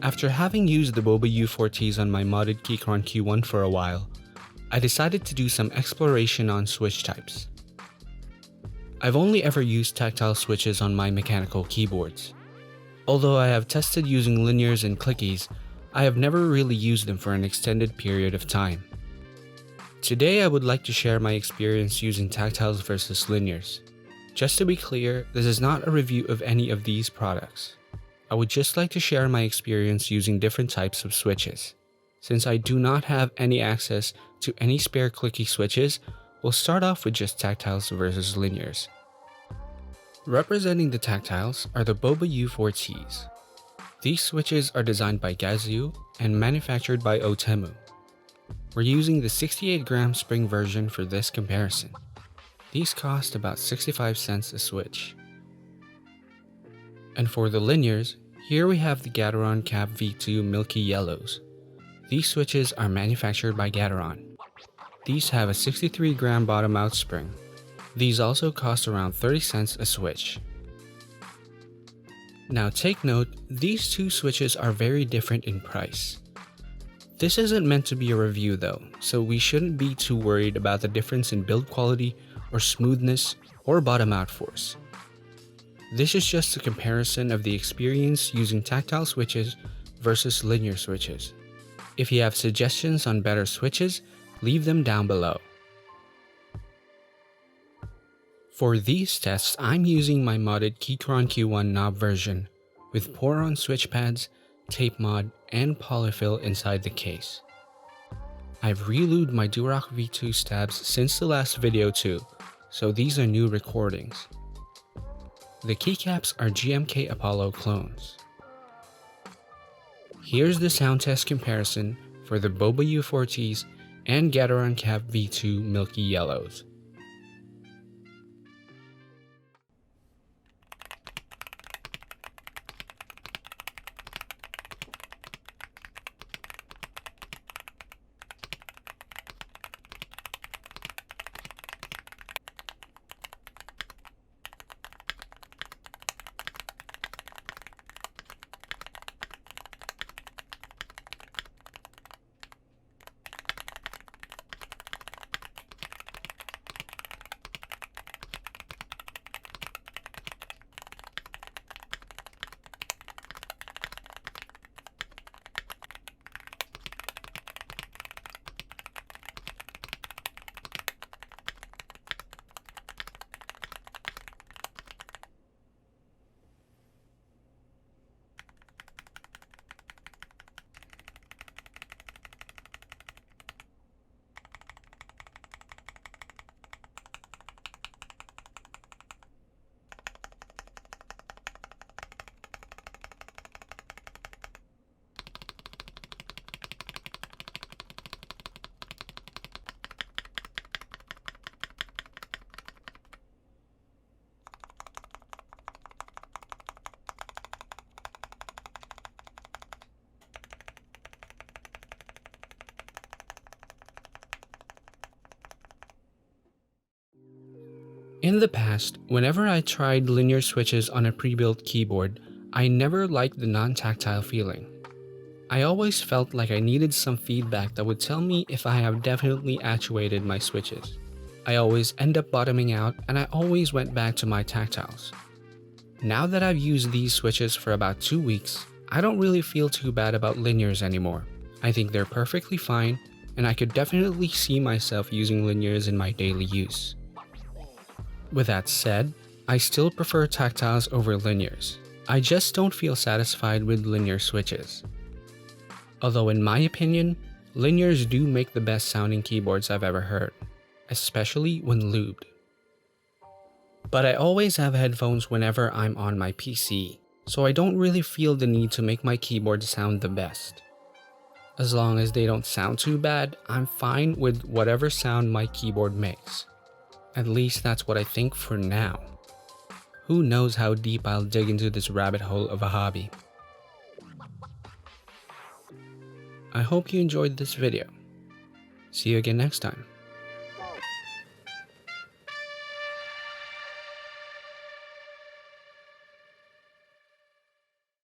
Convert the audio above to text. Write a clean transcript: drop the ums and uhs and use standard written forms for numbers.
After having used the Boba U4ts on my modded Gateron Q1 for a while, I decided to do some exploration on switch types. I've only ever used tactile switches on my mechanical keyboards. Although I have tested using linears and clickies, I have never really used them for an extended period of time. Today I would like to share my experience using tactiles versus linears. Just to be clear, this is not a review of any of these products. I would just like to share my experience using different types of switches. Since I do not have any access to any spare clicky switches, we'll start off with just tactiles versus linears. Representing the tactiles are the Boba U4ts. These switches are designed by Gateron and manufactured by Otemu. We're using the 68 gram spring version for this comparison. These cost about 65 cents a switch. And for the linears, here we have the Gateron Cap V2 Milky Yellows. These switches are manufactured by Gateron. These have a 63 gram bottom out spring. These also cost around 30 cents a switch. Now take note, these two switches are very different in price. This isn't meant to be a review though, so we shouldn't be too worried about the difference in build quality or smoothness or bottom out force. This is just a comparison of the experience using tactile switches versus linear switches. If you have suggestions on better switches, leave them down below. For these tests, I'm using my modded Gateron Q1 knob version with pour-on switch pads, tape mod, and polyfill inside the case. I've relued my Durock V2 stabs since the last video too, so these are new recordings. The keycaps are GMK Apollo clones. Here's the sound test comparison for the Boba U4ts and Gateron Cap V2 Milky Yellows. In the past, whenever I tried linear switches on a pre-built keyboard, I never liked the non-tactile feeling. I always felt like I needed some feedback that would tell me if I have definitely actuated my switches. I always end up bottoming out and I always went back to my tactiles. Now that I've used these switches for about 2 weeks, I don't really feel too bad about linears anymore. I think they're perfectly fine and I could definitely see myself using linears in my daily use. With that said, I still prefer tactiles over linears. I just don't feel satisfied with linear switches. Although in my opinion, linears do make the best sounding keyboards I've ever heard, especially when lubed. But I always have headphones whenever I'm on my PC, so I don't really feel the need to make my keyboard sound the best. As long as they don't sound too bad, I'm fine with whatever sound my keyboard makes. At least that's what I think for now. Who knows how deep I'll dig into this rabbit hole of a hobby. I hope you enjoyed this video. See you again next time.